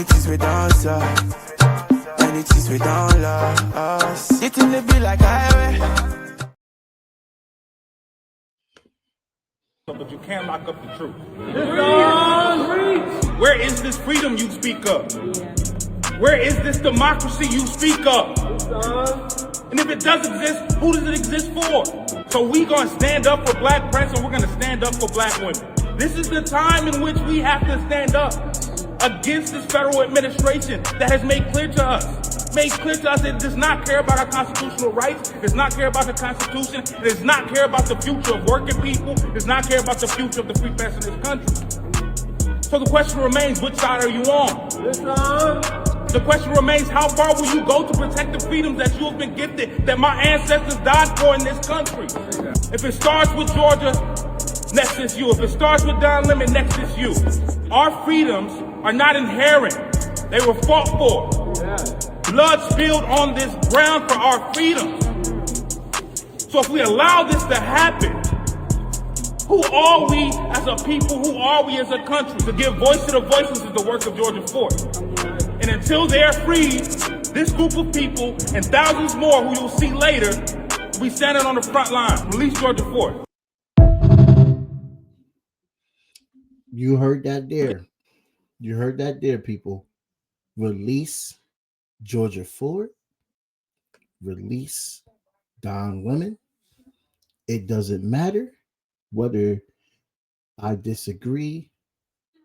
it is we don't suck, and it is we don't love. It in the be like highway. But you can't lock up the truth. Where is this freedom you speak of? Where is this democracy you speak of? And if it does exist, who does it exist for? So we gonna stand up for black press, and we're gonna stand up for black women. This is the time in which we have to stand up against this federal administration that has made clear to us it does not care about our constitutional rights, it does not care about the Constitution, it does not care about the future of working people, it does not care about the future of the free press in this country. So the question remains, which side are you on? The question remains, how far will you go to protect the freedoms that you have been gifted, that my ancestors died for in this country? If it starts with Georgia, next is you. If it starts with Don Lemon, next is you. Our freedoms are not inherent. They were fought for. Blood spilled on this ground for our freedoms. So if we allow this to happen, who are we as a people? Who are we as a country? To give voice to the voiceless is the work of Georgia Fort. And until they're freed, this group of people and thousands more who you'll see later will be standing on the front line. Release Georgia Fort. You heard that there. You heard that there, people. Release Georgia Ford. Release Don Lemon. It doesn't matter whether I disagree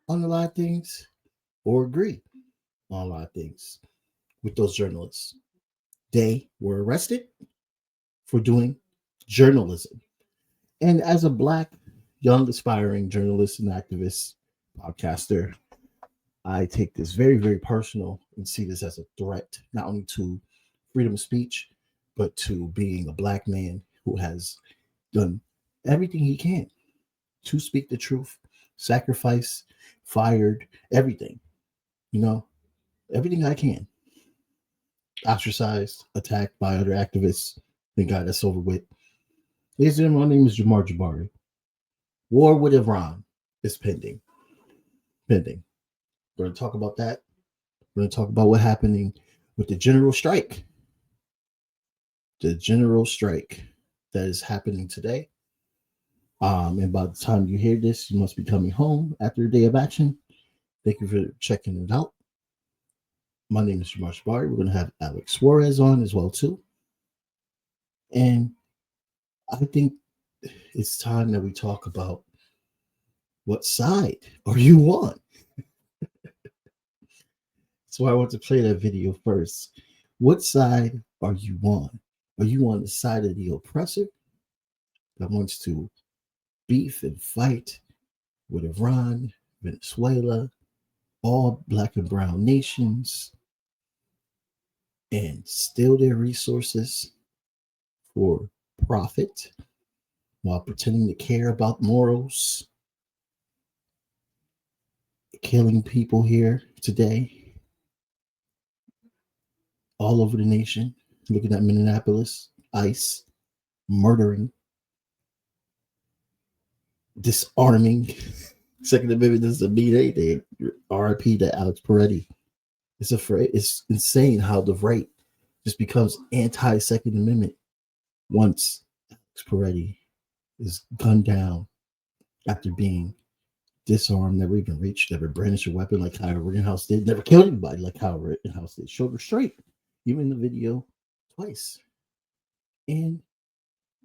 on a lot of things or agree on a lot of things with those journalists. They were arrested for doing journalism. And as a Black, young, aspiring journalist and activist, podcaster, I take this very, very personal and see this as a threat, not only to freedom of speech, but to being a Black man who has done everything he can to speak the truth, sacrifice, fired, everything, everything I can. Ostracized, attacked by other activists. Thank God that's over with. Ladies and gentlemen, my name is Jamar Jabari. War with Iran is pending. We're going to talk about that. We're going to talk about what's happening with the general strike. The general strike that is happening today. And by the time you hear this, you must be coming home after a day of action. Thank you for checking it out. My name is Jamar Jabari. We're going to have Alex Suarez on as well, too. And I think it's time that we talk about what side are you on? So I want to play that video first. What side are you on? Are you on the side of the oppressor that wants to beef and fight with Iran, Venezuela, all Black and brown nations, and steal their resources for profit while pretending to care about morals, killing people here today, all over the nation, looking at Minneapolis, ICE, murdering, disarming. Second Amendment doesn't mean anything. RIP to Alex Pretti. It's insane how the right just becomes anti-Second Amendment once Alex Pretti is gunned down after being disarmed, never even reached, never brandished a weapon like Kyle Rittenhouse did, never killed anybody like Kyle Rittenhouse did, shoulder straight, even in the video twice. And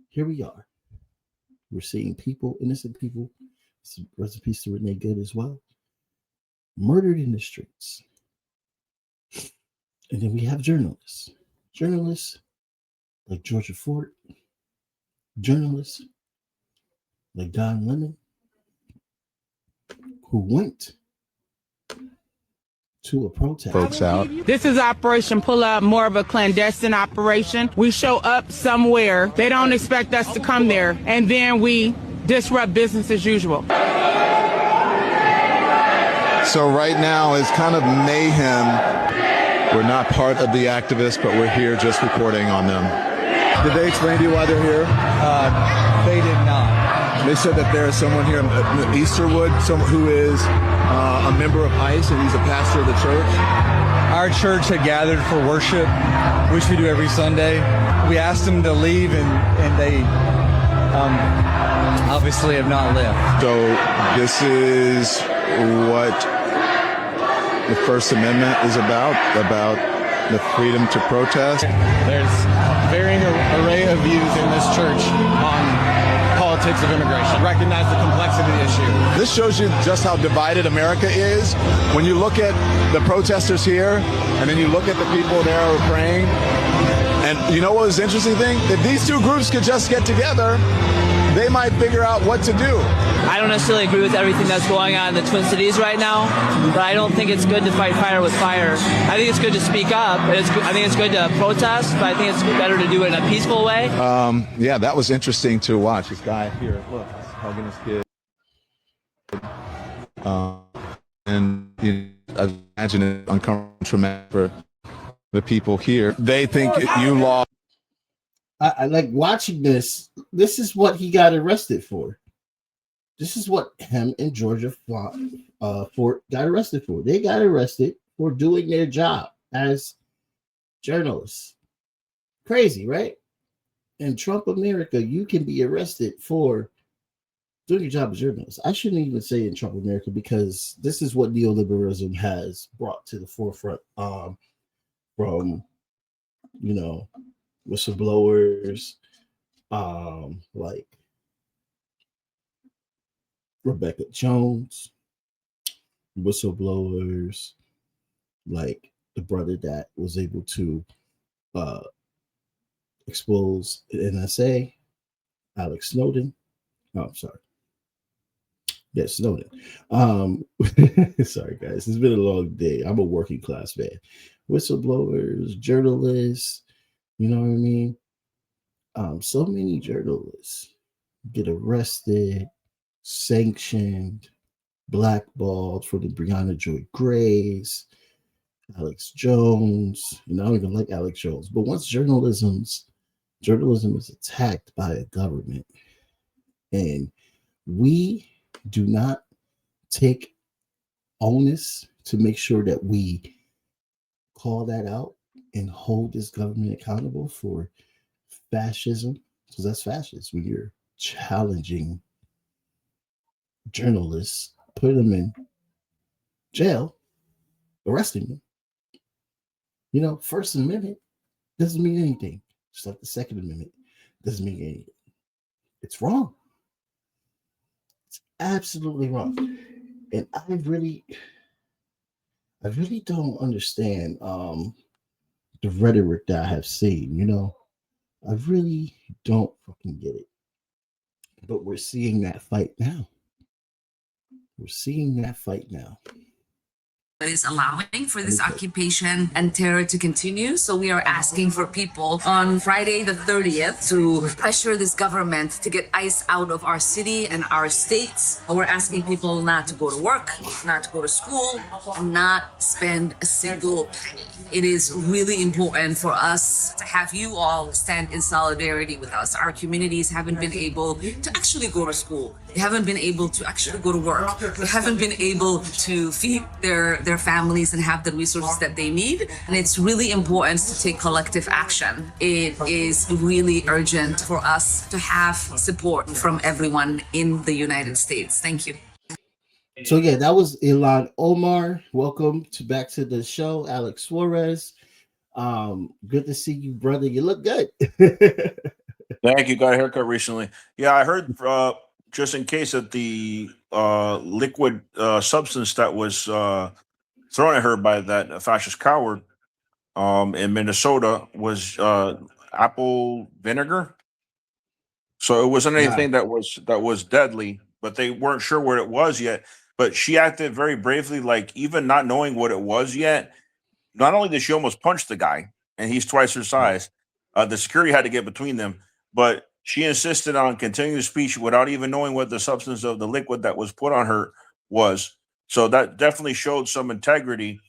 here we are. We're seeing people, innocent people, rest in peace to Renee Good as well, murdered in the streets. And then we have journalists like Georgia Fort, journalists like Don Lemon, who went to a protest. Folks out. This is Operation Pull Up, more of a clandestine operation. We show up somewhere, they don't expect us to come there, and then we disrupt business as usual. So right now is kind of mayhem. We're not part of the activists, but we're here just reporting on them. Did they explain to you why they're here? They did not. They said that there is someone here in Easterwood, someone who is a member of ICE, and he's a pastor of the church. Our church had gathered for worship, which we do every Sunday. We asked them to leave, and they obviously have not left. So this is what the First Amendment is about the freedom to protest. There's a varying array of views in this church on politics of immigration. Recognize the complexity of the issue. This shows you just how divided America is. When you look at the protesters here, and then you look at the people there who are praying, and you know what was the interesting thing? If these two groups could just get together, they might figure out what to do. I don't necessarily agree with everything that's going on in the Twin Cities right now, but I don't think it's good to fight fire with fire. I think it's good to speak up. I think it's good to protest, but I think it's better to do it in a peaceful way. Yeah, that was interesting to watch. This guy here, look, he's hugging his kid. And I imagine it uncomfortable, traumatic for the people here. They think you lost. I like watching this. This is what he got arrested for. This is what him and Georgia Fort got arrested for. They got arrested for doing their job as journalists. Crazy, right? In Trump America, you can be arrested for doing your job as journalists. I shouldn't even say in Trump America, because this is what neoliberalism has brought to the forefront from, whistleblowers, like Rebecca Jones, whistleblowers, like the brother that was able to expose the NSA, Alex Snowden. Oh, I'm sorry. Yeah, Snowden. Sorry, guys. It's been a long day. I'm a working class man. Whistleblowers, journalists, you know what I mean? So many journalists get arrested, sanctioned, blackballed for the Breonna Joy Grays, Alex Jones. I don't even like Alex Jones. But once journalism is attacked by a government, and we do not take onus to make sure that we call that out and hold this government accountable for fascism, because that's fascist when you're challenging journalists, putting them in jail, arresting them. First Amendment doesn't mean anything. Just like the Second Amendment doesn't mean anything. It's wrong. It's absolutely wrong. And I really don't understand the rhetoric that I have seen. I really don't fucking get it. But we're seeing that fight now. Is allowing for this occupation and terror to continue. So we are asking for people on Friday the 30th to pressure this government to get ICE out of our city and our states. We're asking people not to go to work, not to go to school, not spend a single penny. It is really important for us to have you all stand in solidarity with us. Our communities haven't been able to actually go to school. They haven't been able to actually go to work. They haven't been able to feed their families and have the resources that they need. And it's really important to take collective action. It is really urgent for us to have support from everyone in the United States. Thank you. So yeah, that was Ilhan Omar. Welcome back to the show, Alex Suarez. Good to see you, brother. You look good. Thank you. Got a haircut recently. Yeah, I heard just in case that the liquid substance that was thrown at her by that fascist coward in Minnesota was apple vinegar. So it wasn't anything that was deadly, but they weren't sure what it was yet. But she acted very bravely, like even not knowing what it was yet. Not only did she almost punch the guy, and he's twice her size, the security had to get between them, but she insisted on continuing the speech without even knowing what the substance of the liquid that was put on her was. So that definitely showed some integrity.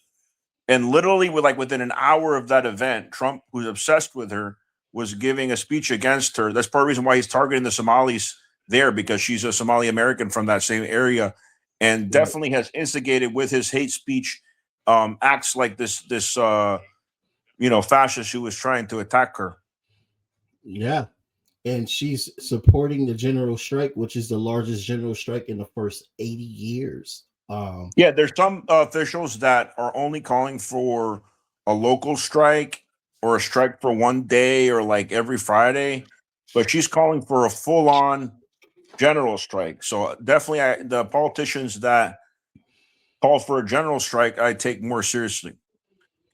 And literally within an hour of that event, Trump, who's obsessed with her, was giving a speech against her. That's part of the reason why he's targeting the Somalis there because she's a Somali American from that same area, and definitely has instigated with his hate speech acts like this fascist who was trying to attack her. Yeah. And she's supporting the general strike, which is the largest general strike in the first 80 years. Yeah, there's some officials that are only calling for a local strike or a strike for one day or like every Friday, but she's calling for a full-on general strike. So definitely, the politicians that call for a general strike, I take more seriously.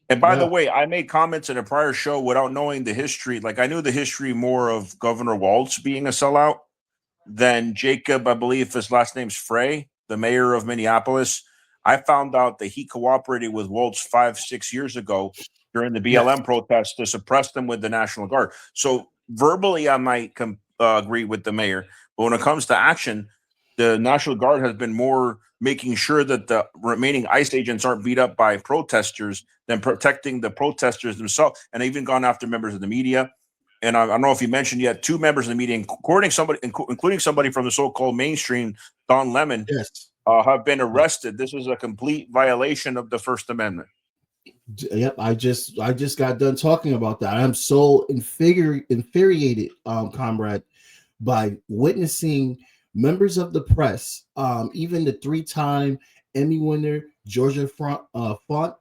And by the way, I made comments in a prior show without knowing the history. Like I knew the history more of Governor Walz being a sellout than Jacob, I believe his last name's Frey, the mayor of Minneapolis. I found out that he cooperated with Walz 5-6 years ago during the BLM protests to suppress them with the National Guard. So verbally, I might agree with the mayor, but when it comes to action, the National Guard has been more making sure that the remaining ICE agents aren't beat up by protesters than protecting the protesters themselves, and even gone after members of the media. And I don't know if you mentioned yet, 2 members of the media, including somebody from the so-called mainstream, Don Lemon, have been arrested. This is a complete violation of the First Amendment. Yep, I just got done talking about that. I'm so infuriated, comrade, by witnessing members of the press, even the 3-time Emmy winner Georgia Font,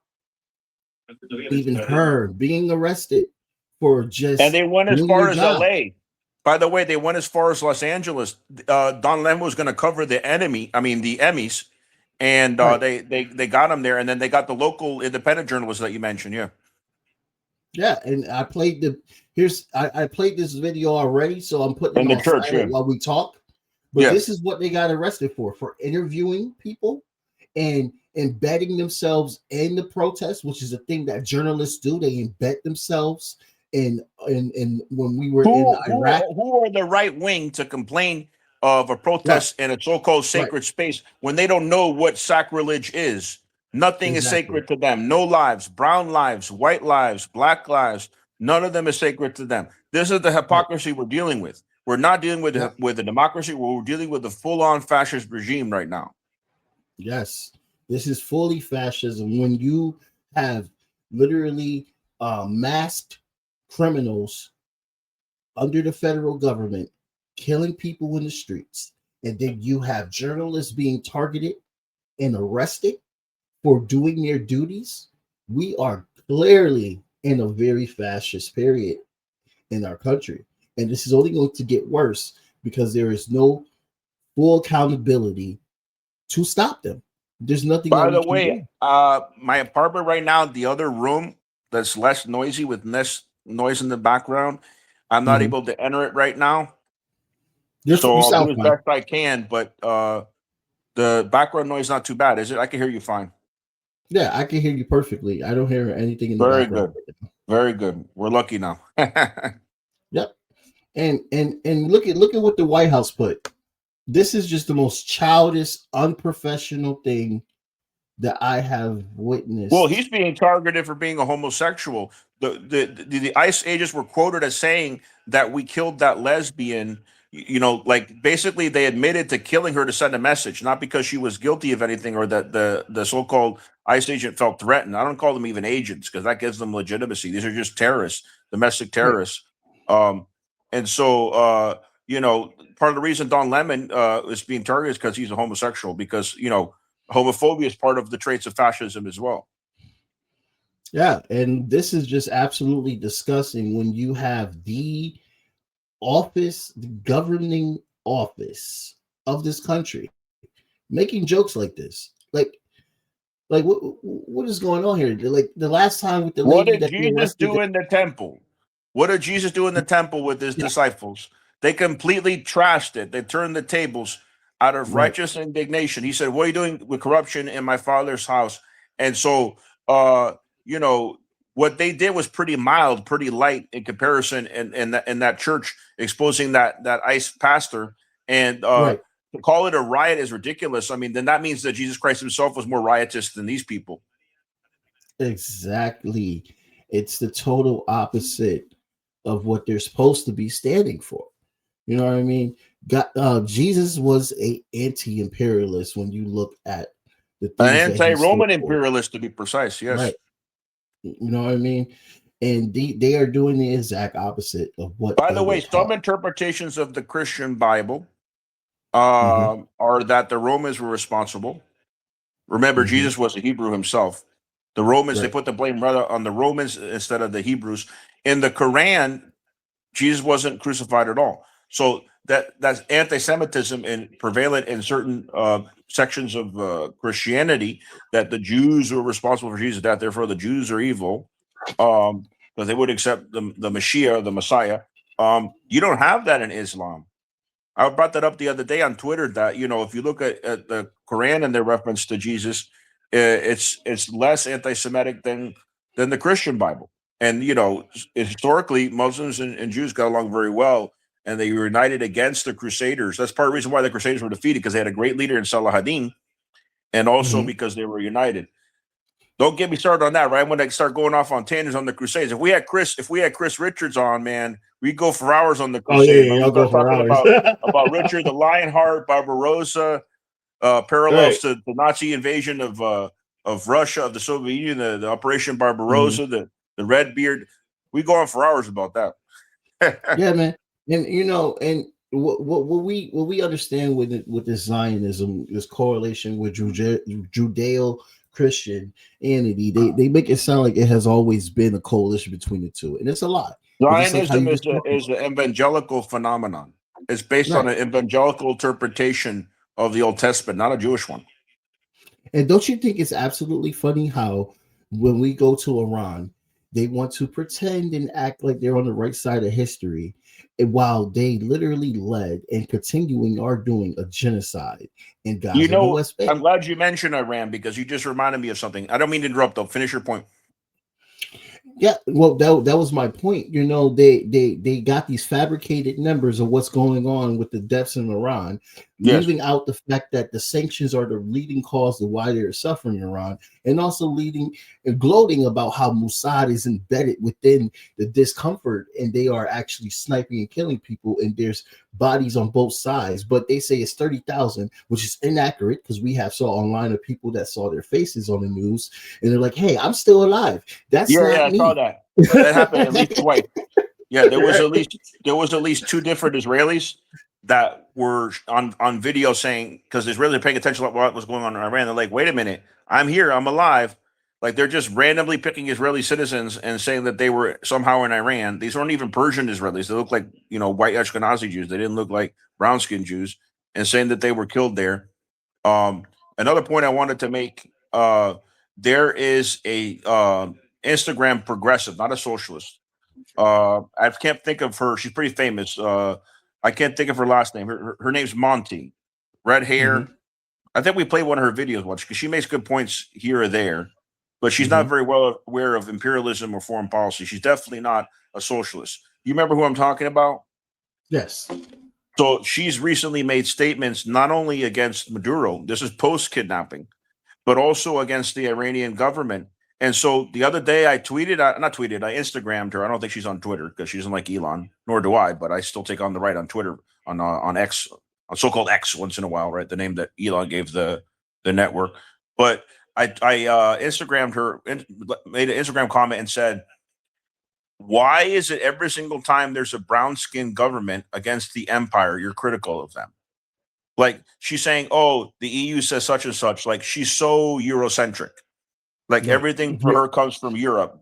even her being arrested for just, and they went as far as LA. By the way, they went as far as Los Angeles. Don Lemon was going to cover the Emmys, and they got him there, and then they got the local independent journalists that you mentioned. Yeah, and I played I played this video already, so I'm putting in it the church while we talk. But this is what they got arrested for interviewing people and embedding themselves in the protest, which is a thing that journalists do. They embed themselves in when we were in Iraq. Who are the right wing to complain of a protest in a so-called sacred space when they don't know what sacrilege is? Nothing is sacred to them. No lives, brown lives, white lives, black lives, none of them is sacred to them. This is the hypocrisy we're dealing with. We're not dealing with a democracy. We're dealing with a full-on fascist regime right now. Yes, this is fully fascism. When you have literally masked criminals under the federal government killing people in the streets, and then you have journalists being targeted and arrested for doing their duties, we are clearly in a very fascist period in our country. And this is only going to get worse because there is no full accountability to stop them. There's nothing. By the way, my apartment right now, the other room that's less noisy with less noise in the background, I'm not able to enter it right now. So I'll do as best I can, but the background noise is not too bad, is it? I can hear you fine. Yeah, I can hear you perfectly. I don't hear anything in the background. Very good. We're lucky now. Yep. And look at what the White House put. This is just the most childish, unprofessional thing that I have witnessed. Well, he's being targeted for being a homosexual. The ICE agents were quoted as saying that we killed that lesbian. You know, like basically they admitted to killing her to send a message, not because she was guilty of anything or that the so-called ICE agent felt threatened. I don't call them even agents because that gives them legitimacy. These are just terrorists, domestic terrorists. And so, part of the reason Don Lemon is being targeted is because he's a homosexual, because, homophobia is part of the traits of fascism as well. Yeah, and this is just absolutely disgusting when you have the governing office of this country making jokes like this. Like what is going on here? Like the last time with the lady, what did Jesus do in the temple? What did Jesus do in the temple with his disciples? They completely trashed it. They turned the tables out of righteous indignation. He said, "What are you doing with corruption in my Father's house?" And so, what they did was pretty mild, pretty light in comparison in that church, exposing that ICE pastor. And to call it a riot is ridiculous. I mean, then that means that Jesus Christ himself was more riotous than these people. Exactly. It's the total opposite of what they're supposed to be standing for. You know what I mean? Jesus was a anti-imperialist when you look at the An things that he stood anti-Roman for. imperialist, to be precise. Yes. Right. You know what I mean? And they are doing the exact opposite of what By they the were way, some taught. interpretations of the Christian Bible Hmm. are that the Romans were responsible. Remember, Hmm. Jesus was a Hebrew himself. The Romans, they Right. put the blame rather on the Romans instead of the Hebrews. In the Quran, Jesus wasn't crucified at all. So that's anti-Semitism and prevalent in certain sections of Christianity, that the Jews were responsible for Jesus, that therefore the Jews are evil, because they would accept the Mashiach, the Messiah. You don't have that in Islam. I brought that up the other day on Twitter that, if you look at the Quran and their reference to Jesus, it's less anti-Semitic than the Christian Bible. And historically, Muslims and Jews got along very well, and they were united against the Crusaders. That's part of the reason why the Crusaders were defeated, because they had a great leader in Saladin, and also Hmm. because they were united. Don't get me started on that, right? When I start going off on tangents on the Crusades. If we had Chris Richards on, man, we go for hours on the Oh yeah, Crusades. yeah, When we y'all go start for talking hours. about Richard the Lionheart, Barbarossa, parallels Right. to the Nazi invasion of Russia, of the Soviet Union, the Operation Mhm. Barbarossa, the Red Beard. We go on for hours about that. Yeah, man. And and what we understand with this Zionism, this correlation with Judeo Christianity, they make it sound like it has always been a coalition between the two, and it's a lie. But just like how Zionism you is just talked is about, an evangelical phenomenon. It's based on right? an evangelical interpretation of the Old Testament, not a Jewish one. And don't you think it's absolutely funny how when we go to Iran, they want to pretend and act like they're on the right side of history, and while they literally led and continuing are doing a genocide in Gaza and the West Bank. I'm glad you mentioned Iran, because you just reminded me of something. I don't mean to interrupt, though. Finish your point. Yeah, well, that was my point. They got these fabricated numbers of what's going on with the deaths in Iran, Yes. leaving out the fact that the sanctions are the leading cause of why they're suffering in Iran, and also leading and gloating about how Mossad is embedded within the discomfort, and they are actually sniping and killing people, and there's bodies on both sides. But they say it's 30,000, which is inaccurate because we have saw online of people that saw their faces on the news, and they're like, "Hey, I'm still alive." That's Yeah, not I saw me. that. That happened at least twice. Yeah, Right. there was at least two different Israelis that were on video saying, because the Israelis are paying attention to what was going on in Iran. They're like, "Wait a minute, I'm here, I'm alive." Like, they're just randomly picking Israeli citizens and saying that they were somehow in Iran. These weren't even Persian Israelis. They look like white Ashkenazi Jews. They didn't look like brown skinned Jews, and saying that they were killed there. Um, Another point I wanted to make: there is a Instagram progressive, not a socialist. I can't think of her. She's pretty famous. I can't think of her last name. Her name's Monty. Red hair. Hmm. I think we played one of her videos once, because she makes good points here or there, but she's not Hmm. very well aware of imperialism or foreign policy. She's definitely not a socialist. You remember who I'm talking about? Yes. So she's recently made statements not only against Maduro, this is post kidnapping, but also against the Iranian government. And so the other day I Instagrammed her. I don't think she's on Twitter, because she doesn't like Elon, nor do I, but I still take on the right on Twitter, on X, on so-called X once in a while, right? The name that Elon gave the network. But I Instagrammed her, made an Instagram comment and said, "Why is it every single time there's a brown skinned government against the empire, you're critical of them?" Like, she's saying, "Oh, the EU says such and such." Like, she's so Eurocentric. Like, Right. everything for Yeah. her comes from Europe.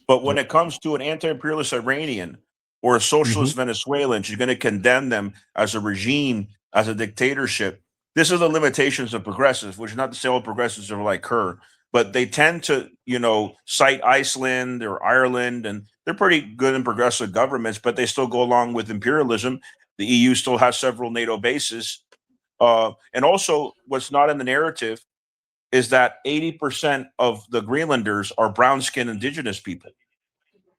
But when Yep. it comes to an anti-imperialist Iranian or a Hmm. socialist Venezuelan, she's going to condemn them as a regime, as a dictatorship. This is the limitations of progressives, which is not to say all progressives are like her, but they tend to, cite Iceland or Ireland, and they're pretty good in progressive governments, but they still go along with imperialism. The EU still has several NATO bases. And also, what's not in the narrative is that 80% of the Greenlanders are brown skinned indigenous people.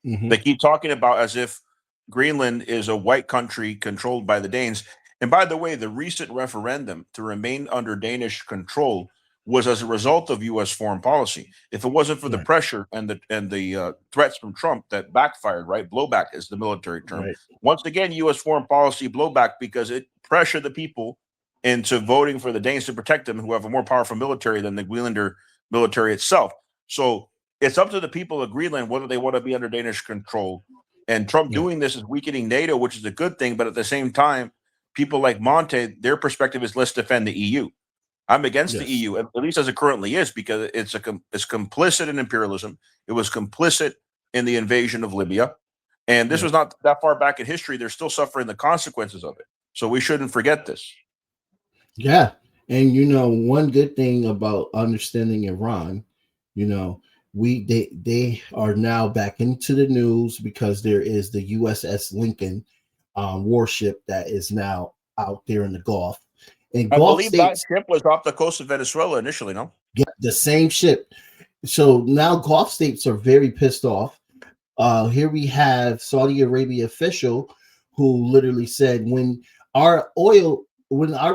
Hmm. They keep talking about as if Greenland is a white country controlled by the Danes. And by the way, the recent referendum to remain under Danish control was as a result of U.S. foreign policy. If it wasn't for the pressure and the threats from Trump that backfired, right? Blowback is the military term. Right. Once again, U.S. foreign policy blowback because it pressured the people into voting for the Danes to protect them, who have a more powerful military than the Greenlander military itself. So it's up to the people of Greenland whether they want to be under Danish control. And Trump doing this is weakening NATO, which is a good thing. But at the same time, people like Monte, their perspective is let's defend the EU. I'm against the EU, at least as it currently is, because it's complicit in imperialism. It was complicit in the invasion of Libya. And this was not that far back in history. They're still suffering the consequences of it. So we shouldn't forget this. Yeah. And one good thing about understanding Iran, they are now back into the news because there is the USS Lincoln warship that is now out there in the Gulf. And I Gulf believe states, that ship was off the coast of Venezuela initially, no? Yeah, the same ship. So now Gulf states are very pissed off. Here we have Saudi Arabia official who literally said when our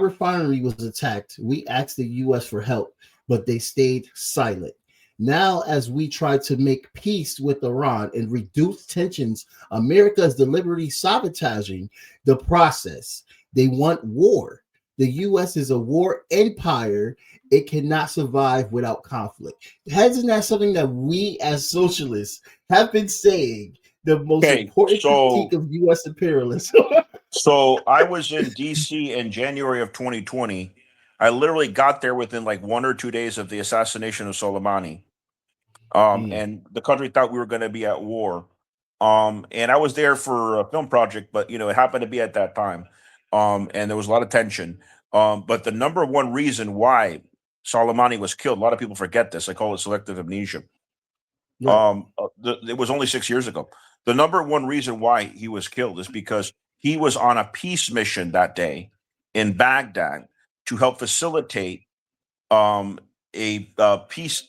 refinery was attacked, we asked the U.S. for help, but they stayed silent. Now, as we try to make peace with Iran and reduce tensions, America is deliberately sabotaging the process. They want war. The U.S. is a war empire. It cannot survive without conflict. Isn't that something that we as socialists have been saying? The most important critique of U.S. imperialism. So I was in D.C. in January of 2020. I literally got there within like 1 or 2 days of the assassination of Soleimani. And the country thought we were going to be at war. And I was there for a film project, but it happened to be at that time. And there was a lot of tension. But the number one reason why Soleimani was killed, a lot of people forget this. I call it selective amnesia. It was only 6 years ago. The number one reason why he was killed is because he was on a peace mission that day in Baghdad to help facilitate a peace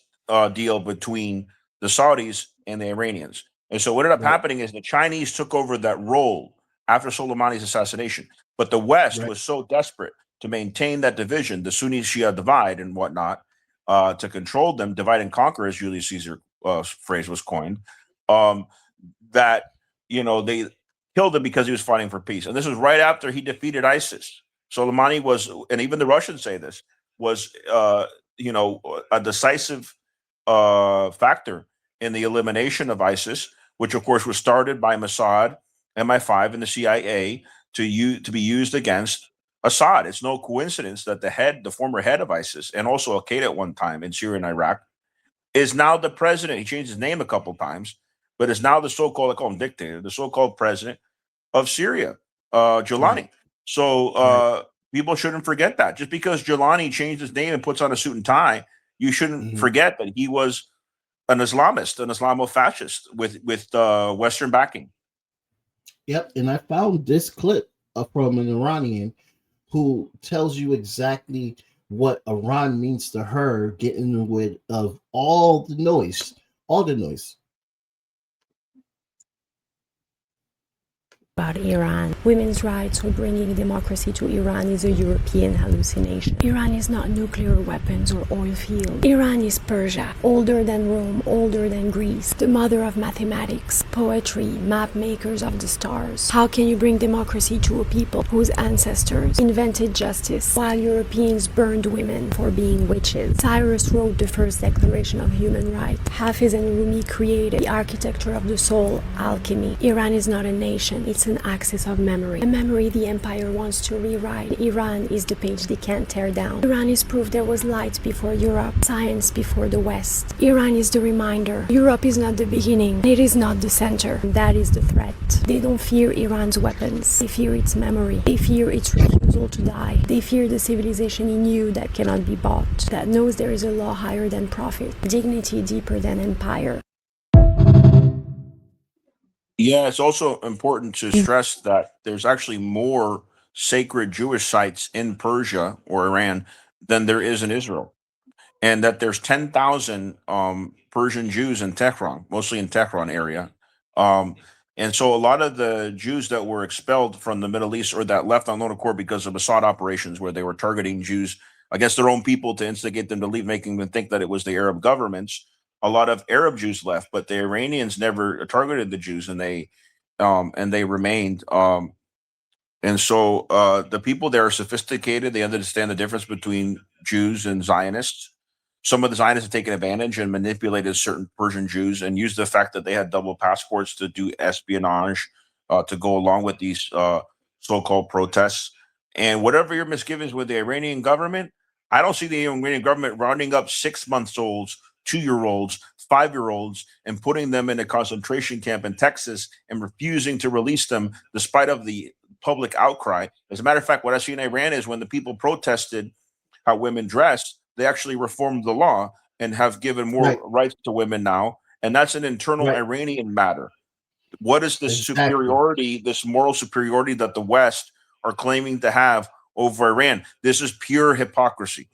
deal between the Saudis and the Iranians. And so what ended up happening is the Chinese took over that role after Soleimani's assassination. But the West was so desperate to maintain that division, the Sunni-Shia divide and whatnot, to control them, divide and conquer, as Julius Caesar phrase was coined, that they killed him because he was fighting for peace. And this was right after he defeated ISIS. Soleimani was, and even the Russians say this, was a decisive factor in the elimination of ISIS, which of course was started by Mossad, MI5, and the CIA to be used against Assad. It's no coincidence that the former head of ISIS, and also Al-Qaeda at one time in Syria and Iraq, is now the president. He changed his name a couple of times, but is now the so-called, I call him dictator, the so-called president of Syria, Jilani. So people shouldn't forget that. Just because Jilani changed his name and puts on a suit and tie, you shouldn't forget that he was an Islamist, an Islamo-fascist with Western backing. Yep, and I found this clip from an Iranian who tells you exactly what Iran means to her, getting rid of all the noise. About Iran. Women's rights or bringing democracy to Iran is a European hallucination. Iran is not nuclear weapons or oil fields. Iran is Persia, older than Rome, older than Greece, the mother of mathematics, poetry, map makers of the stars. How can you bring democracy to a people whose ancestors invented justice while Europeans burned women for being witches? Cyrus wrote the first declaration of human rights. Hafiz and Rumi created the architecture of the soul, alchemy. Iran is not a nation, it's an axis of memory. A memory the empire wants to rewrite. Iran is the page they can't tear down. Iran is proof there was light before Europe, science before the West. Iran is the reminder. Europe is not the beginning. It is not the center. That is the threat. They don't fear Iran's weapons. They fear its memory. They fear its refusal to die. They fear the civilization in you that cannot be bought, that knows there is a law higher than profit, dignity deeper than empire. Yeah, it's also important to stress that there's actually more sacred Jewish sites in Persia or Iran than there is in Israel, and that there's 10,000 Persian Jews in Tehran, mostly in Tehran area. And so a lot of the Jews that were expelled from the Middle East or that left on loan accord because of Assad operations where they were targeting Jews against their own people to instigate them to leave, making them think that it was the Arab governments. A lot of Arab Jews left, but the Iranians never targeted the Jews, and they remained. And so the people there are sophisticated. They understand the difference between Jews and Zionists. Some of the Zionists have taken advantage and manipulated certain Persian Jews and used the fact that they had double passports to do espionage to go along with these so-called protests. And whatever your misgivings with the Iranian government, I don't see the Iranian government rounding up 6-month-olds, 2-year-olds, 5-year-olds, and putting them in a concentration camp in Texas and refusing to release them despite of the public outcry. As a matter of fact, what I see in Iran is when the people protested how women dress, they actually reformed the law and have given more rights to women now. And that's an internal Iranian matter. What is this superiority, this moral superiority that the West are claiming to have over Iran? This is pure hypocrisy.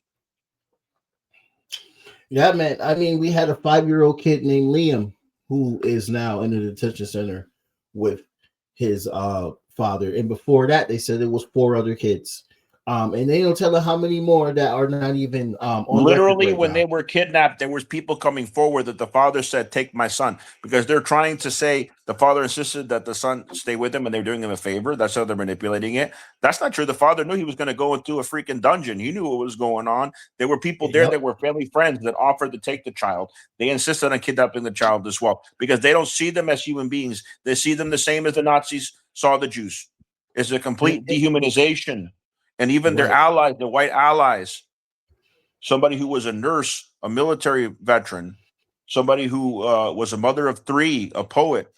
Yeah, man. I mean, we had a 5-year-old kid named Liam who is now in the detention center with his father. And before that, they said it was 4 other kids. And they don't tell her how many more that are not even on literally right when now. they were kidnapped, there was people coming forward that the father said, take my son, because they're trying to say the father insisted that the son stay with him and they're doing him a favor. That's how they're manipulating it. That's not true. The father knew he was going to go into a freaking dungeon. He knew what was going on. There were people there that were family friends that offered to take the child. They insisted on kidnapping the child as well because they don't see them as human beings. They see them the same as the Nazis saw the Jews. It's a complete dehumanization. And even their allies, the white allies, somebody who was a nurse, a military veteran, somebody who was a mother of 3, a poet,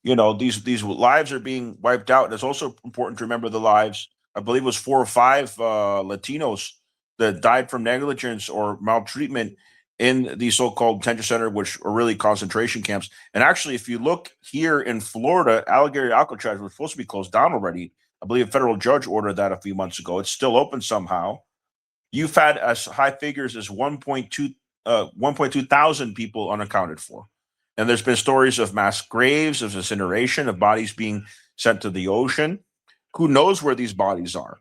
these lives are being wiped out. And it's also important to remember the lives. I believe it was 4 or 5 Latinos that died from negligence or maltreatment in the so-called detention center, which are really concentration camps. And actually, if you look here in Florida, Alligator Alcatraz was supposed to be closed down already. I believe a federal judge ordered that a few months ago. It's still open somehow. You've had as high figures as 1.2 thousand people unaccounted for. And there's been stories of mass graves, of incineration, of bodies being sent to the ocean. Who knows where these bodies are?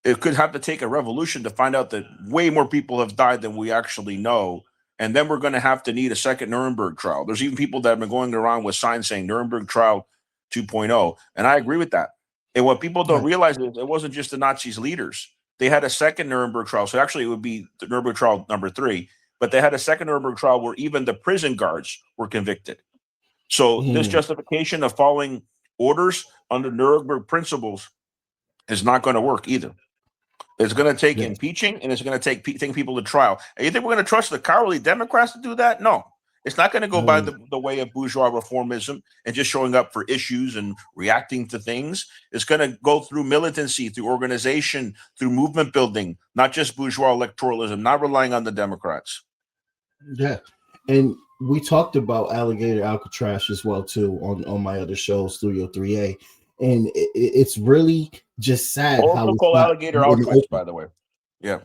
It could have to take a revolution to find out that way more people have died than we actually know. And then we're going to have to need a second Nuremberg trial. There's even people that have been going around with signs saying Nuremberg trial 2.0. And I agree with that. And what people don't realize is it wasn't just the Nazis' leaders. They had a second Nuremberg trial. So actually it would be the Nuremberg trial number 3. But they had a second Nuremberg trial where even the prison guards were convicted. So this justification of following orders under Nuremberg principles is not going to work either. It's going to take impeaching, and it's going to take taking people to trial. And you think we're going to trust the cowardly Democrats to do that? No. It's not going to go by the way of bourgeois reformism and just showing up for issues and reacting to things. It's going to go through militancy, through organization, through movement building, not just bourgeois electoralism, not relying on the Democrats. Yeah. And we talked about Alligator Alcatraz as well, too, on my other show, Studio 3A. And it's really just sad how it's called Alligator Alcatraz, by the way. Yeah.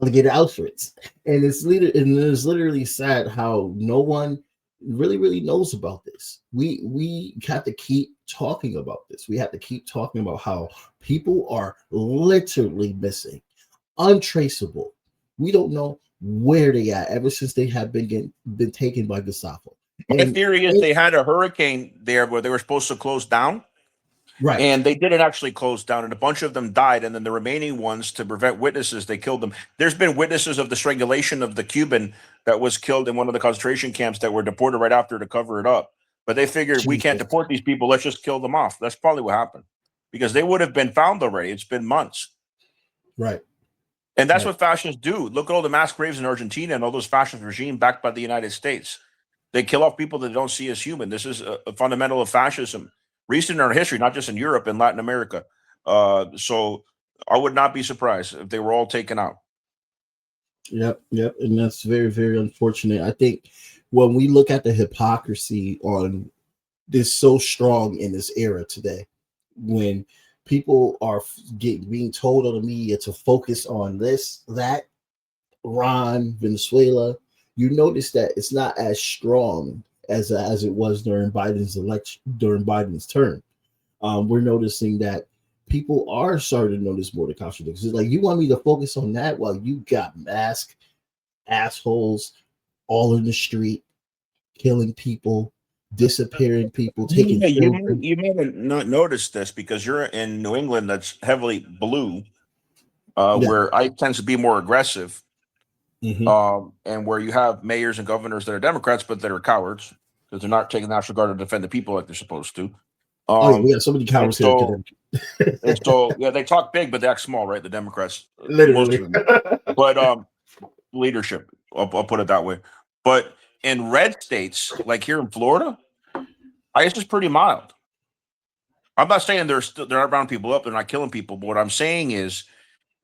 Alligator Auschwitz, and it's literally sad how no one really knows about this. We have to keep talking about this. We have to keep talking about how people are literally missing, untraceable. We don't know where they are ever since they have been taken by Gestapo. My theory is they had a hurricane there where they were supposed to close down. Right. And they didn't actually close down, and a bunch of them died. And then the remaining ones, to prevent witnesses, they killed them. There's been witnesses of the strangulation of the Cuban that was killed in one of the concentration camps that were deported right after to cover it up. But they figured we can't deport these people. Let's just kill them off. That's probably what happened, because they would have been found already. It's been months. Right. And that's what fascists do. Look at all the mass graves in Argentina and all those fascist regimes backed by the United States. They kill off people that they don't see as human. This is a fundamental of fascism. Recent in our history, not just in Europe and Latin America. So I would not be surprised if they were all taken out. Yep. And that's very, very unfortunate. I think when we look at the hypocrisy on this so strong in this era today, when people are being told on the media to focus on this, that, Iran, Venezuela, you notice that it's not as strong as it was during Biden's election, during Biden's term. We're noticing that people are starting to notice more the contradictions. It's like, you want me to focus on that while you got masked assholes all in the street, killing people, disappearing people, taking children. You may have not noticed this because you're in New England that's heavily blue, where ICE tends to be more aggressive, and where you have mayors and governors that are Democrats but that are cowards because they're not taking the National Guard to defend the people like they're supposed to. We have so many cowards here. And so, yeah, they talk big, but they act small, right? The Democrats, Literally. most of them. But leadership, I'll put it that way. But in red states, like here in Florida, ICE is pretty mild. I'm not saying they're not rounding people up, they're not killing people. But what I'm saying is,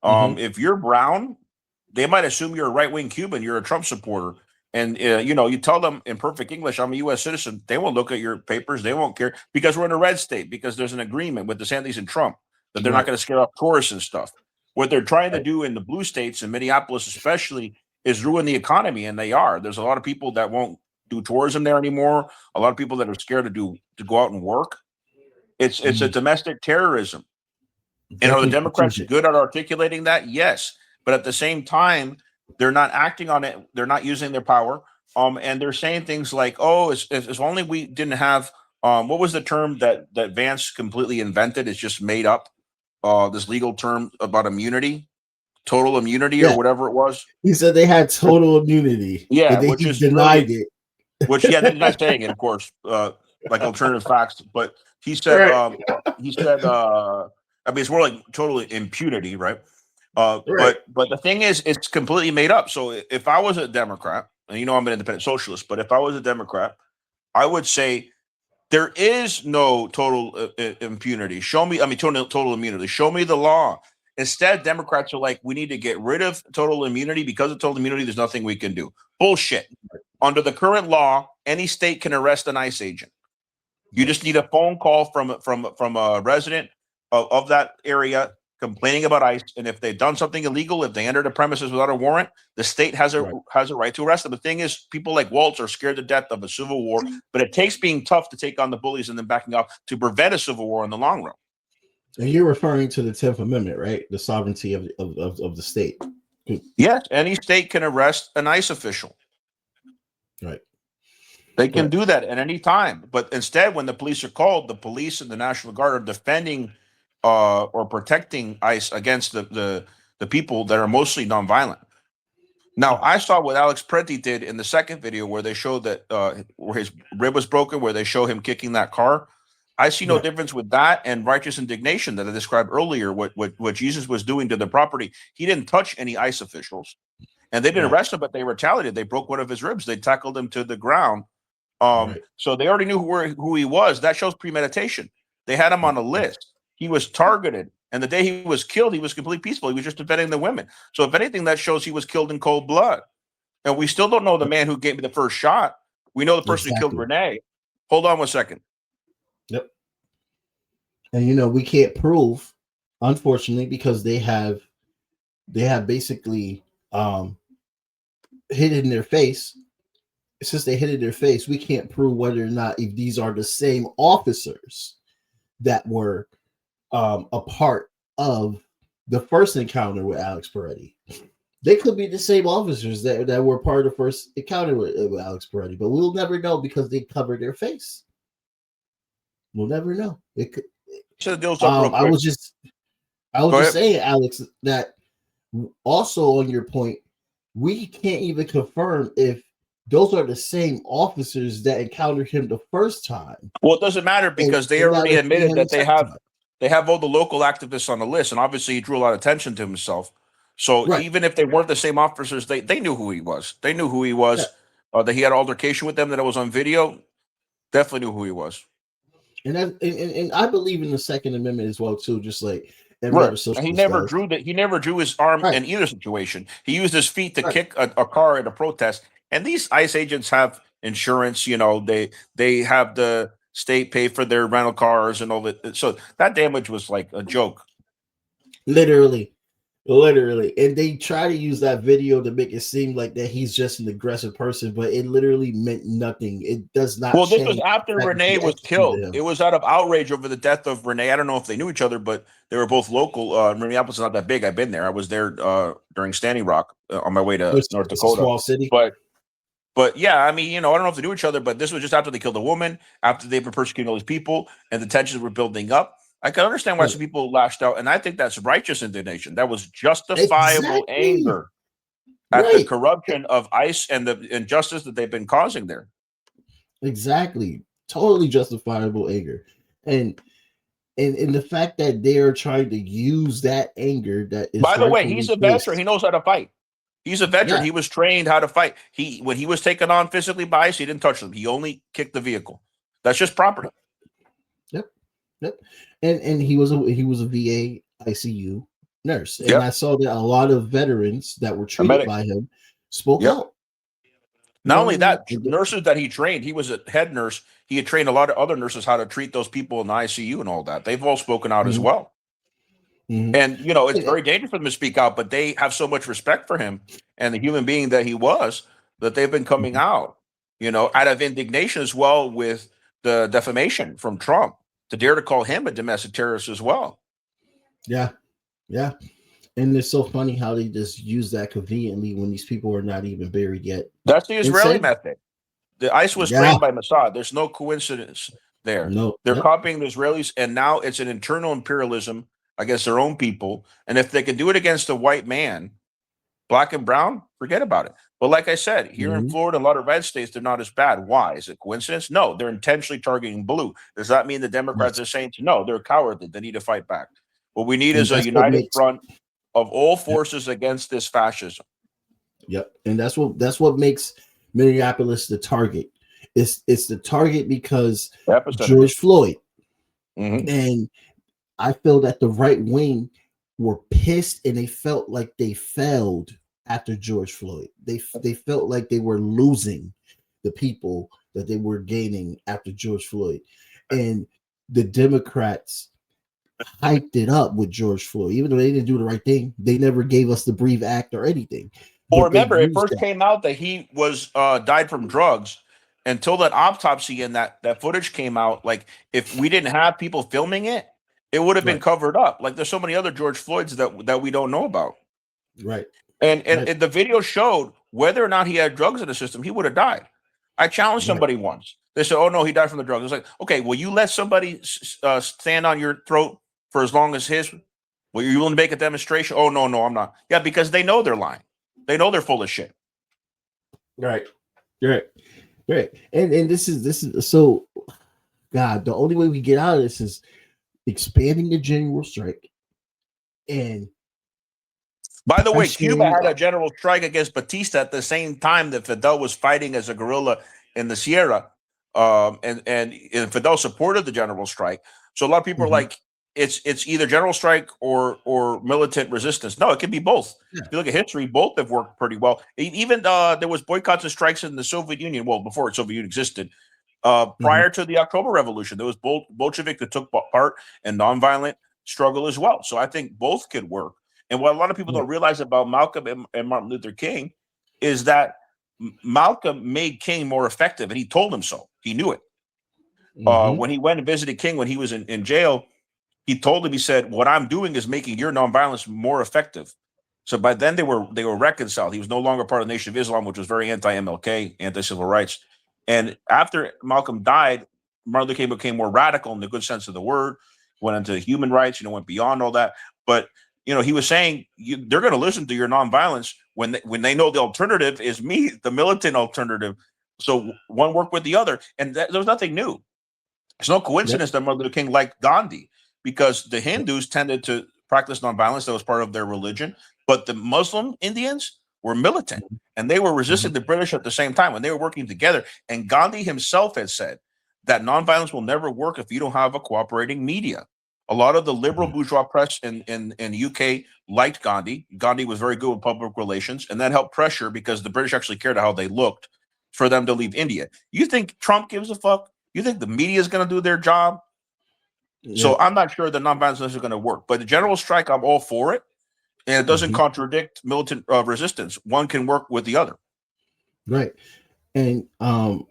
if you're brown, they might assume you're a right-wing Cuban, you're a Trump supporter. And, you tell them in perfect English, I'm a U.S. citizen. They won't look at your papers. They won't care because we're in a red state, because there's an agreement with DeSantis and Trump that they're not going to scare off tourists and stuff. What they're trying to do in the blue states, in Minneapolis especially, is ruin the economy. And they are. There's a lot of people that won't do tourism there anymore. A lot of people that are scared to go out and work. It's a domestic terrorism. And are the Democrats good at articulating that? Yes. But at the same time, they're not acting on it. They're not using their power. And they're saying things like, "Oh, if only we didn't have what was the term that Vance completely invented? It's just made up. This legal term about immunity, total immunity, or whatever it was." He said they had total immunity. Yeah, which is denied it. Which they're not saying it, of course, like alternative facts. But he said, I mean, it's more like total impunity, right? But the thing is, it's completely made up. So if I was a Democrat, and I'm an independent socialist, but if I was a Democrat, I would say there is no total impunity. Show me, total immunity. Show me the law. Instead, Democrats are like, we need to get rid of total immunity. Because of total immunity, there's nothing we can do. Bullshit. Under the current law, any state can arrest an ICE agent. You just need a phone call from a resident of that area complaining about ICE, and if they've done something illegal, if they entered the premises without a warrant, the state has a right to arrest them. The thing is, people like Waltz are scared to death of a civil war, but it takes being tough to take on the bullies and then backing off to prevent a civil war in the long run. And you're referring to the 10th Amendment, right? The sovereignty of the state. Yes, any state can arrest an ICE official. Right. They can do that at any time. But instead, when the police are called, the police and the National Guard are defending or protecting ICE against the people that are mostly nonviolent. Now, I saw what Alex Pretti did in the second video where they showed that where his rib was broken, where they show him kicking that car. I see no difference with that and righteous indignation that I described earlier, what Jesus was doing to the property. He didn't touch any ICE officials, and they didn't arrest him, but they retaliated. They broke one of his ribs. They tackled him to the ground. So they already knew who he was. That shows premeditation. They had him on a list. He was targeted, and the day he was killed, he was completely peaceful. He was just defending the women. So if anything, that shows he was killed in cold blood. And we still don't know the man who gave me the first shot. We know the person who killed Renee. Hold on 1 second. Yep. And we can't prove, unfortunately, because they have basically hid in their face. Since they hid in their face, we can't prove whether or not if these are the same officers that were a part of the first encounter with Alex Pretti. They could be the same officers that were part of the first encounter with Alex Pretti, but we'll never know because they covered their face. We'll never know. It could. I was just saying, Alex, that also on your point, we can't even confirm if those are the same officers that encountered him the first time. Well, it doesn't matter because they already admitted that they have all the local activists on the list, and obviously he drew a lot of attention to himself. So even if they weren't the same officers, they knew who he was. They knew who he was. That he had an altercation with them, that it was on video. Definitely knew who he was. And I believe in the Second Amendment as well too. Just like he never drew his arm in either situation. He used his feet to kick a car at a protest. And these ICE agents have insurance. They have the state pay for their rental cars and all that. So that damage was like a joke. Literally. Literally. And they try to use that video to make it seem like that he's just an aggressive person, but it literally meant nothing. It does not Well, this change was after the fact that Renee he was executed killed. him. It was out of outrage over the death of Renee. I don't know if they knew each other, but they were both local. Minneapolis is not that big. I've been there. I was there during Standing Rock on my way to North It's a Dakota. small city. But yeah, I mean, I don't know if they knew each other, but this was just after they killed a woman, after they were persecuting all these people, and the tensions were building up. I can understand why some people lashed out, and I think that's righteous indignation. That was justifiable anger at the corruption of ICE and the injustice that they've been causing there. Exactly. Totally justifiable anger. And the fact that they are trying to use that anger that is, by the way, he's a veteran. He knows how to fight. He's a veteran. Yeah. He was trained how to fight. When he was taken on physically by ICE, he didn't touch them. He only kicked the vehicle. That's just property. Yep. And he was a VA ICU nurse. And Yep. I saw that a lot of veterans that were treated by him spoke out. Not only that, nurses that he trained, he was a head nurse. He had trained a lot of other nurses how to treat those people in the ICU and all that. They've all spoken out as well. And, it's very dangerous for them to speak out, but they have so much respect for him and the human being that he was that they've been coming out, out of indignation as well with the defamation from Trump to dare to call him a domestic terrorist as well. Yeah. Yeah. And it's so funny how they just use that conveniently when these people are not even buried yet. That's the Israeli method. The ICE was trained by Mossad. There's no coincidence there. No. They're copying the Israelis, and now it's an internal imperialism against their own people. And if they can do it against a white man, black and brown, forget about it. But like I said, here in Florida, a lot of red states, they're not as bad. Why? Is it coincidence? No, they're intentionally targeting blue. Does that mean the Democrats are saying, no, they're cowardly. They need to fight back. What we need is a united front of all forces against this fascism. Yep. And that's what makes Minneapolis the target. It's the target because George Floyd. And I feel that the right wing were pissed and they felt like they failed after George Floyd. They felt like they were losing the people that they were gaining after George Floyd. And the Democrats hyped it up with George Floyd. Even though they didn't do the right thing, they never gave us the Breathe Act or anything. Well, remember, it first came out that he was died from drugs until that autopsy and that footage came out. Like, if we didn't have people filming it, it would have been covered up. Like, there's so many other George Floyds that we don't know about. Right. And the video showed whether or not he had drugs in the system, he would have died. I challenged somebody once. They said, oh, no, he died from the drugs. It's like, okay, will you let somebody stand on your throat for as long as his? Will you willing to make a demonstration? Oh, no, I'm not. Yeah, because they know they're lying. They know they're full of shit. Right. And this is so, God, the only way we get out of this is expanding the general strike. And by the way, Cuba had a general strike against Batista at the same time that Fidel was fighting as a guerrilla in the Sierra. And Fidel supported the general strike. So a lot of people are like, it's either general strike or militant resistance. No, it can be both. Yeah. If you look at history, both have worked pretty well. Even there was boycotts and strikes in the Soviet Union. Well, before the Soviet Union existed, prior to the October Revolution, there was Bolshevik that took part in nonviolent struggle as well. So I think both could work. And what a lot of people don't realize about Malcolm and Martin Luther King is that Malcolm made King more effective, and he told him so. He knew it. When he went and visited King when he was in jail, he told him, he said, what I'm doing is making your nonviolence more effective. So by then they were reconciled. He was no longer part of the Nation of Islam, which was very anti-MLK, anti-civil rights. And after Malcolm died, Martin Luther King became more radical in the good sense of the word, went into human rights, went beyond all that. But he was saying they're going to listen to your nonviolence when they know the alternative is me, the militant alternative. So one worked with the other, and there was nothing new. It's no coincidence that Martin Luther King liked Gandhi, because the Hindus tended to practice nonviolence. That was part of their religion. But the Muslim Indians were militant, and they were resisting the British at the same time when they were working together. And Gandhi himself had said that nonviolence will never work if you don't have a cooperating media. A lot of the liberal bourgeois press in the UK liked Gandhi. Gandhi was very good with public relations, and that helped pressure, because the British actually cared how they looked, for them to leave India. You think Trump gives a fuck? You think the media is going to do their job? Yeah. So I'm not sure the nonviolence is going to work. But the general strike, I'm all for it. And it doesn't contradict militant resistance. One can work with the other. Right. And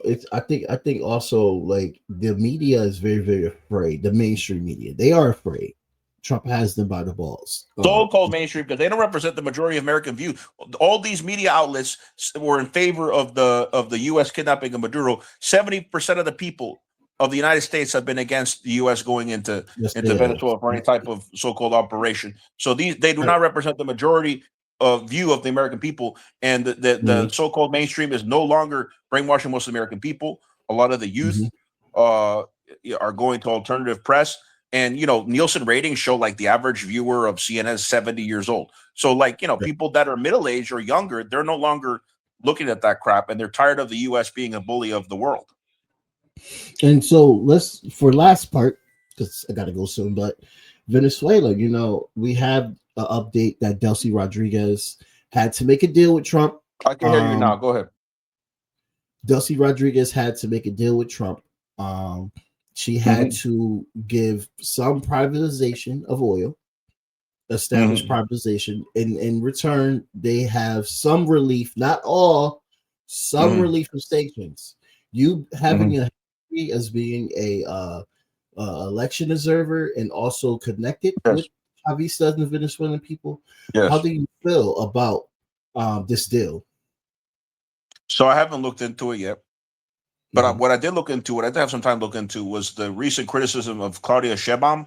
it's I think also like the media is very, very afraid. The mainstream media, they are afraid. Trump has them by the balls. So-called mainstream, because they don't represent the majority of American view. All these media outlets were in favor of the U.S. kidnapping of Maduro. 70% of the people of the United States have been against the U.S. going into Venezuela for any type of so-called operation. So they do not represent the majority of view of the American people, and the so-called mainstream is no longer brainwashing most American people. A lot of the youth are going to alternative press. And, Nielsen ratings show like the average viewer of CNN is 70 years old. So like, people that are middle-aged or younger, they're no longer looking at that crap, and they're tired of the U.S. being a bully of the world. And so for last part, because I got to go soon, but Venezuela, we have an update that Delcy Rodriguez had to make a deal with Trump. I can hear you now. Go ahead. Delcy Rodriguez had to make a deal with Trump. She had to give some privatization of oil, establish privatization. In return, they have some relief, not all, some relief from sanctions. You having a history as being a election observer and also connected with Chavistas and the Venezuelan people. How do you feel about this deal? So I haven't looked into it yet. But what I did look into, what I did have some time to look into, was the recent criticism of Claudia Sheinbaum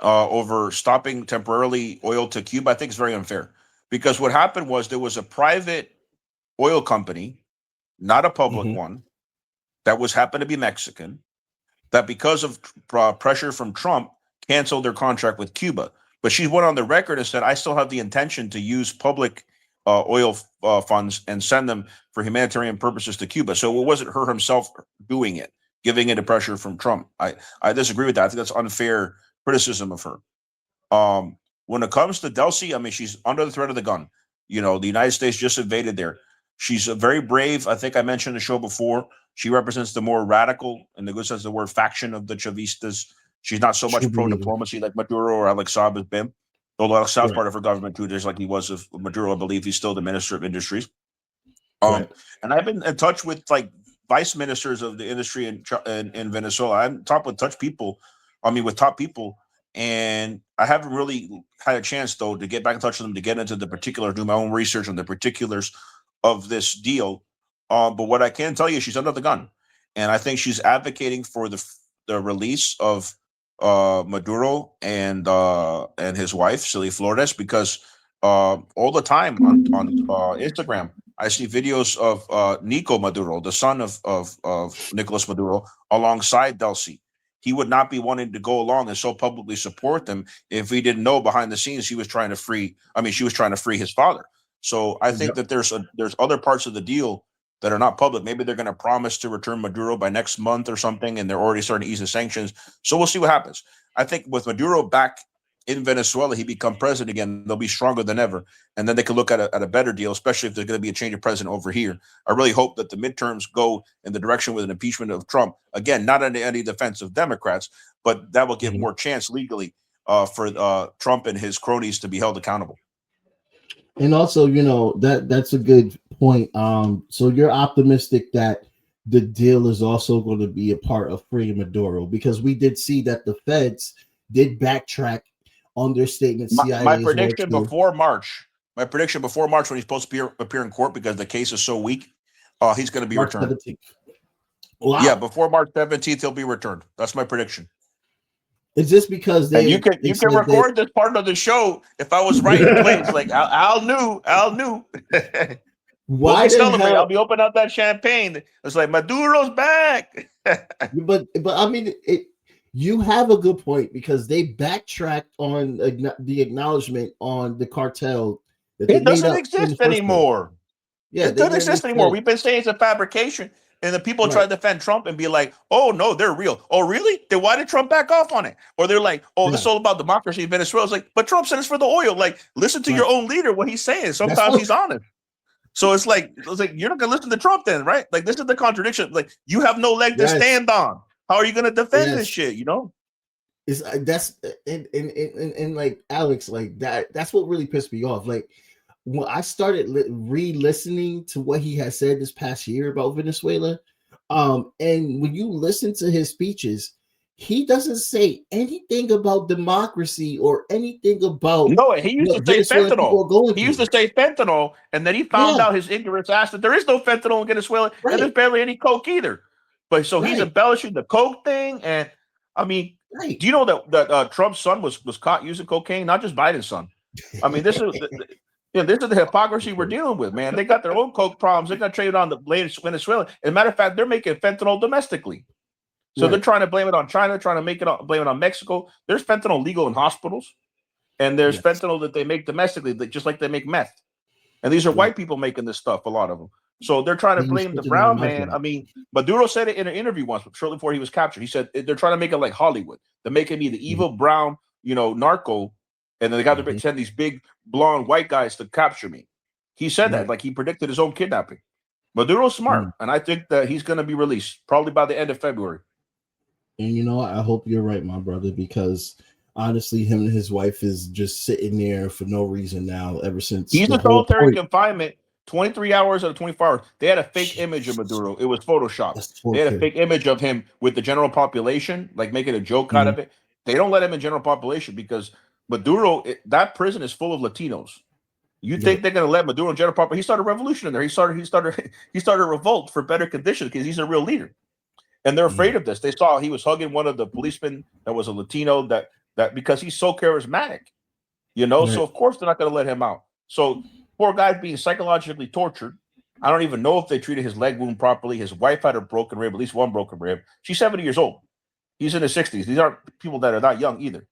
over stopping temporarily oil to Cuba. I think it's very unfair, because what happened was there was a private oil company, not a public one, that happened to be Mexican, that because of pressure from Trump canceled their contract with Cuba. But she went on the record and said, I still have the intention to use public oil funds and send them for humanitarian purposes to Cuba. So it wasn't her herself doing it, giving it a pressure from Trump. I disagree with that. I think that's unfair criticism of her. When it comes to Delcy, I mean, she's under the threat of the gun. The United States just invaded there. She's very brave. I think I mentioned the show before. She represents the more radical, in the good sense of the word, faction of the Chavistas. She's not so much pro-diplomacy like Maduro or Alex Saab has been. Although Alex Saab's part of her government too, just like he was of Maduro, I believe he's still the Minister of Industries. And I've been in touch with like vice ministers of the industry in Venezuela. I'm with top people, and I haven't really had a chance though to get back in touch with them to get into the particulars, do my own research on the particulars of this deal. But what I can tell you, she's under the gun, and I think she's advocating for the release of Maduro and his wife, Celia Flores, because all the time on Instagram, I see videos of Nico Maduro, the son of Nicolas Maduro, alongside Delcy. He would not be wanting to go along and so publicly support them if he didn't know behind the scenes she was trying to free his father. So I think that there's other parts of the deal that are not public. Maybe they're going to promise to return Maduro by next month or something, and they're already starting to ease the sanctions. So we'll see what happens. I think with Maduro back in Venezuela, he become president again, they'll be stronger than ever. And then they can look at a better deal, especially if there's going to be a change of president over here. I really hope that the midterms go in the direction with an impeachment of Trump. Again, not in any defense of Democrats, but that will give more chance legally for Trump and his cronies to be held accountable. And also, that's a good point. So you're optimistic that the deal is also going to be a part of freeing Maduro, because we did see that the feds did backtrack on their statement. My prediction before March, when he's supposed to appear in court because the case is so weak, he's going to be March returned. 17th. Wow. Yeah, before March 17th, he'll be returned. That's my prediction. It's just because you can record this part of the show if I was right in place. Like Al knew. Why celebrate? I'll be opening up that champagne. It's like Maduro's back. but I mean, you have a good point, because they backtracked on the acknowledgement on the cartel. It doesn't exist anymore. Yeah, it doesn't exist anymore. We've been saying it's a fabrication. And the people try to defend Trump and be like, oh, no, they're real. Oh, really? Then why did Trump back off on it? Or they're like, oh, this is all about democracy in Venezuela. It's like, but Trump said it's for the oil. Like, listen to your own leader, what he's saying. Sometimes he's honest. So it's like you're not going to listen to Trump then, right? Like, this is the contradiction. Like, you have no leg to stand on. How are you going to defend this shit, It's that's and like Alex, like that's what really pissed me off. Like when I started re-listening to what he has said this past year about Venezuela, and when you listen to his speeches, he doesn't say anything about democracy or anything about No, he used to what say Venezuelan people fentanyl. are going He used through. to say fentanyl, and then he found Yeah, out his ignorance ass that there is no fentanyl in Venezuela, and there's right, barely any coke either. But so he's right, embellishing the coke thing, and I mean, right. do you know that Trump's son was caught using cocaine? Not just Biden's son. I mean, this is the hypocrisy we're dealing with, man. They got their own coke problems. They're gonna trade it on the latest Venezuela. As a matter of fact, they're making fentanyl domestically. So they're Right. trying to blame it on China, trying to blame it on Mexico. There's fentanyl legal in hospitals, and there's Yes. fentanyl that they make domestically, just like they make meth. And these are Yeah. white people making this stuff, a lot of them. So they're trying to And he's blame the putting it on brown my man. side. I mean, Maduro said it in an interview once, shortly before he was captured. He said they're trying to make it like Hollywood. They're making me the evil brown, narco, and then they got to send these big blonde white guys to capture me. He said that, Right. like he predicted his own kidnapping. Maduro's smart, and I think that he's going to be released probably by the end of February. And I hope you're right, my brother, because honestly, him and his wife is just sitting there for no reason now, ever since He's the in whole solitary point. confinement, 23 hours out of 24 hours. They had a fake image of Maduro. It was Photoshopped. That's They had a torture. fake image of him with the general population, like making a joke out of it. They don't let him in general population because Maduro, that prison is full of Latinos. You think they're going to let Maduro in general population? He started a revolution in there. He started a revolt for better conditions because he's a real leader. And they're afraid of this. They saw he was hugging one of the policemen that was a Latino that because he's so charismatic, so of course they're not going to let him out. So poor guy's being psychologically tortured. I don't even know if they treated his leg wound properly. His wife had a broken rib, at least one broken rib. She's 70 years old. He's in his 60s. These aren't people that are not young either.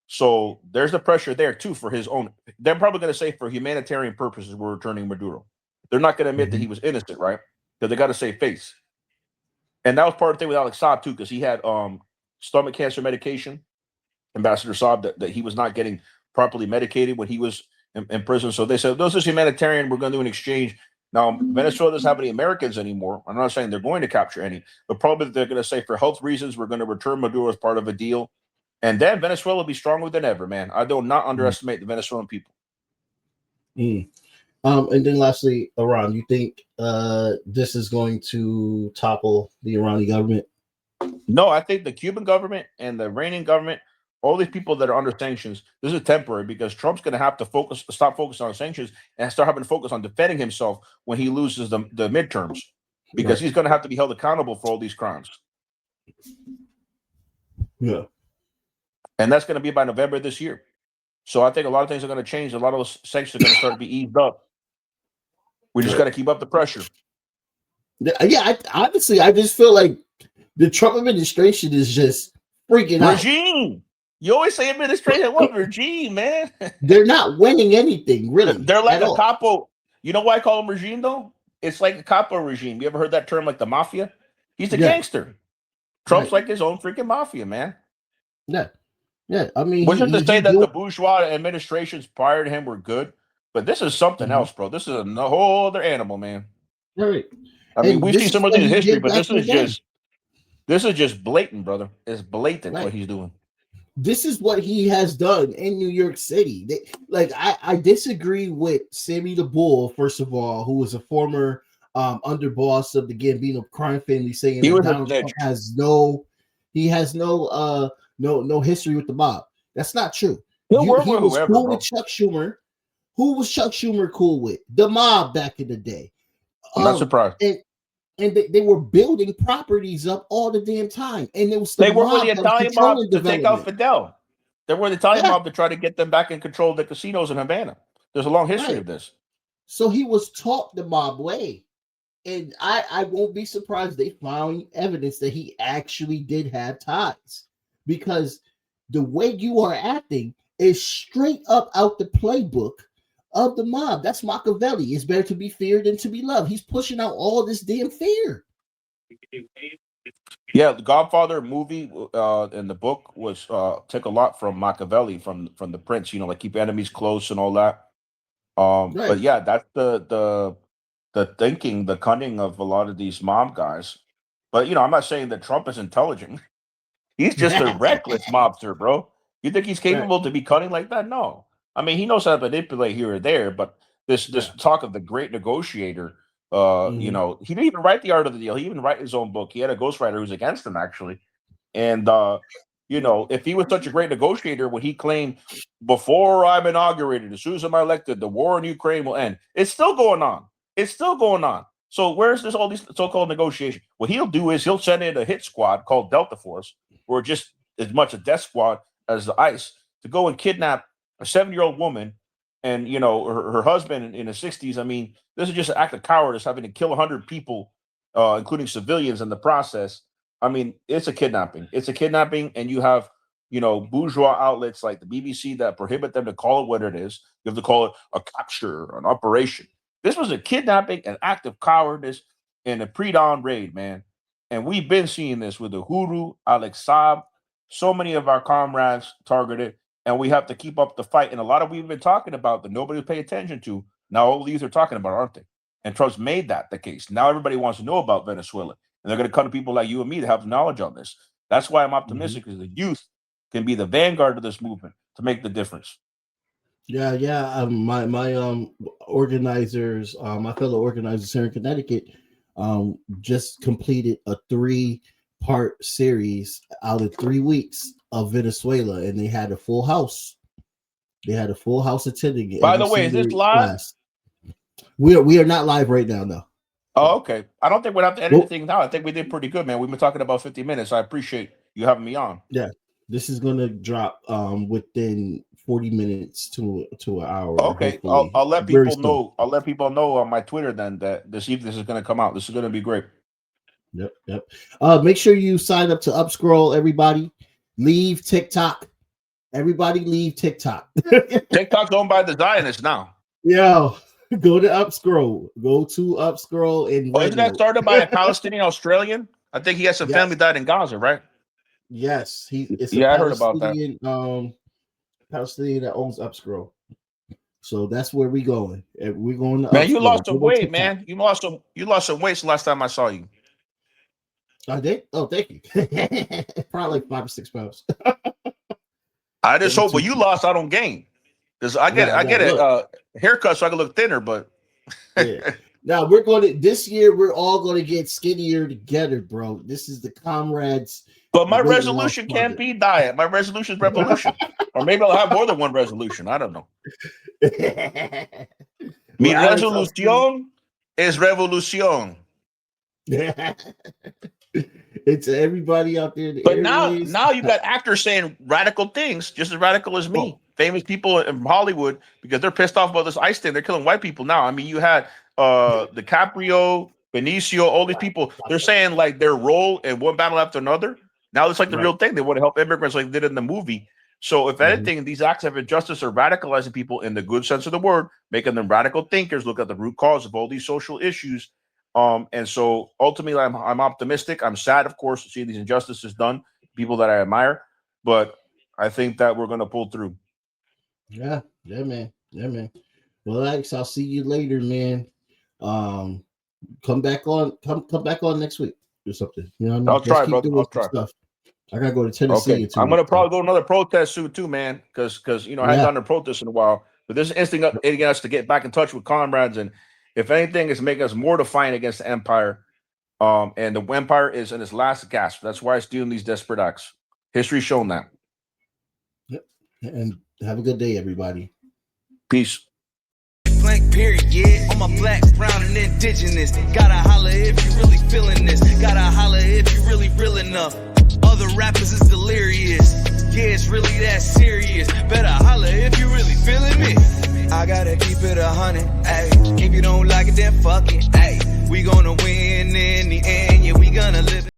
So there's the pressure there too for his own. They're probably going to say for humanitarian purposes we're returning Maduro. They're not going to admit that he was innocent, right? Because they got to save face. And that was part of the thing with Alex Saab too, because he had stomach cancer medication. Ambassador Saab that he was not getting properly medicated when he was in prison. So they said, this is humanitarian. We're going to do an exchange. Now, Venezuela doesn't have any Americans anymore. I'm not saying they're going to capture any, but probably they're going to say for health reasons, we're going to return Maduro as part of a deal. And then Venezuela will be stronger than ever, man. I do not underestimate the Venezuelan people. And then lastly, Iran, you think this is going to topple the Iranian government? No, I think the Cuban government and the Iranian government, all these people that are under sanctions, this is temporary because Trump's going to have to stop focusing on sanctions and start having to focus on defending himself when he loses the midterms, because he's going to have to be held accountable for all these crimes. Yeah. And that's going to be by November this year. So I think a lot of things are going to change. A lot of those sanctions are going to start to be eased up. We just got to keep up the pressure. Yeah, honestly, I just feel like the Trump administration is just freaking out. Regime. You always say administration. What regime, man? They're not winning anything, really. They're like a capo. You know why I call them regime, though? It's like a capo regime. You ever heard that term, like the mafia? He's a gangster. Trump's like his own freaking mafia, man. Yeah. Yeah. I mean, wasn't to say that the bourgeois administrations prior to him were good, but this is something else, bro. This is a whole other animal, man. Right. I mean, we've seen some of these in history, but this is just blatant, brother. It's blatant what he's doing. This is what he has done in New York City. I disagree with Sammy the Bull, first of all, who was a former underboss of the Gambino crime family, saying that Donald Trump has no history with the mob. That's not true. He was cool with Chuck Schumer. Who was Chuck Schumer cool with? The mob back in the day. I'm not surprised. And they were building properties up all the damn time. And it was they were with the Italian mob to take out Fidel. They were the Italian mob to try to get them back and control the casinos in Havana. There's a long history of this. So he was taught the mob way. And I won't be surprised they found evidence that he actually did have ties. Because the way you are acting is straight up out the playbook of the mob. That's Machiavelli. It's better to be feared than to be loved. He's pushing out all this damn fear. Yeah, the Godfather movie and the book was took a lot from Machiavelli, from the Prince. Like keep enemies close and all that. But yeah, that's the thinking, the cunning of a lot of these mob guys. But I'm not saying that Trump is intelligent. He's just a reckless mobster, bro. You think he's capable to be cunning like that? No. I mean, he knows how to manipulate here or there, but this talk of the great negotiator, you know, he didn't even write The Art of the Deal. He even write his own book. He had a ghostwriter who's against him, actually. And you know, if he was such a great negotiator, when he claimed before I'm inaugurated, as soon as I'm elected, the war in Ukraine will end. It's still going on. It's still going on. So where's this all these so-called negotiation? What he'll do is he'll send in a hit squad called Delta Force, or just as much a death squad as the ICE, to go and kidnap a 7-year-old woman and, you know, her husband in his 60s. I mean, this is just an act of cowardice, having to kill 100 people, including civilians, in the process. I mean, it's a kidnapping. It's a kidnapping, and you have, you know, bourgeois outlets like the BBC that prohibit them to call it what it is. You have to call it a capture, an operation. This was a kidnapping, an act of cowardice, and a pre-dawn raid, man. And we've been seeing this with the Huru, Alex Saab, so many of our comrades targeted, and we have to keep up the fight. And a lot of we've been talking about that nobody pay attention to. Now all these are talking about, aren't they? And Trump's made that the case. Now everybody wants to know about Venezuela. And they're going to come to people like you and me that have knowledge on this. That's why I'm optimistic, because the youth can be the vanguard of this movement to make the difference. Yeah. My organizers, my fellow organizers here in Connecticut, just completed a 3-part series out of 3 weeks of Venezuela, and they had a full house. They had a full house attending it. By the way, is this live? Class. We are not live right now, no. Oh, okay. I don't think we'll have to edit anything now. I think we did pretty good, man. We've been talking about 50 minutes. I appreciate you having me on. Yeah. This is going to drop within 40 minutes to an hour. Okay. I'll let people know. I'll let people know on my Twitter then that this evening this is going to come out. This is going to be great. Yep. Make sure you sign up to Upscroll, everybody. Leave TikTok. Everybody leave TikTok. TikTok's owned by the Zionists now. Yo. Go to Upscroll. Go to Upscroll and isn't that started by a Palestinian Australian? I think he has some family died in Gaza, right? Yes, I heard about that. Palestinian that owns Upscroll. So that's where we're going. We're going to man. You lost some weight, man. You lost some weight the last time I saw you. I did? Oh, thank you. Probably like 5 or 6 pounds. I just hope when you lost, I don't gain. Because I get a haircut so I can look thinner, but now this year we're all going to get skinnier together, bro. This is the comrades. But my resolution can't be diet. My resolution is revolution. Or maybe I'll have more than one resolution. I don't know. Mi resolución es revolución. It's everybody out there. But now you got actors saying radical things, just as radical as me. Famous people in Hollywood, because they're pissed off about this ICE thing. They're killing white people now. I mean, you had DiCaprio, Benicio, all these people. They're saying like their role in one battle after another. Now it's like the real thing. They want to help immigrants like they did in the movie. So if anything, these acts of injustice are radicalizing people in the good sense of the word, making them radical thinkers, look at the root cause of all these social issues. And so ultimately, I'm optimistic. I'm sad, of course, to see these injustices done, people that I admire, but I think that we're going to pull through. Yeah, man. Well, Alex, I'll see you later, man. Come back on next week or something. You know what I mean? I'll try, brother. I'll try. Stuff. I gotta go to Tennessee. Okay. I'm gonna probably go to another protest soon too, man, because I haven't done a protest in a while. But this is instinct us to get back in touch with comrades, and if anything, it's making us more defiant against the empire. And the empire is in its last gasp. That's why it's doing these desperate acts. History's shown that. Yep. And have a good day, everybody. Peace. Blank period, yeah. On my black, brown, and indigenous. Gotta holler if you really feeling this. Gotta holler if you really real enough. Other rappers is delirious. Yeah, it's really that serious. Better holler if you really feeling me. I gotta keep it 100. Ayy, if you don't like it, then fuck it. Ayy, we gonna win in the end. Yeah, we gonna live.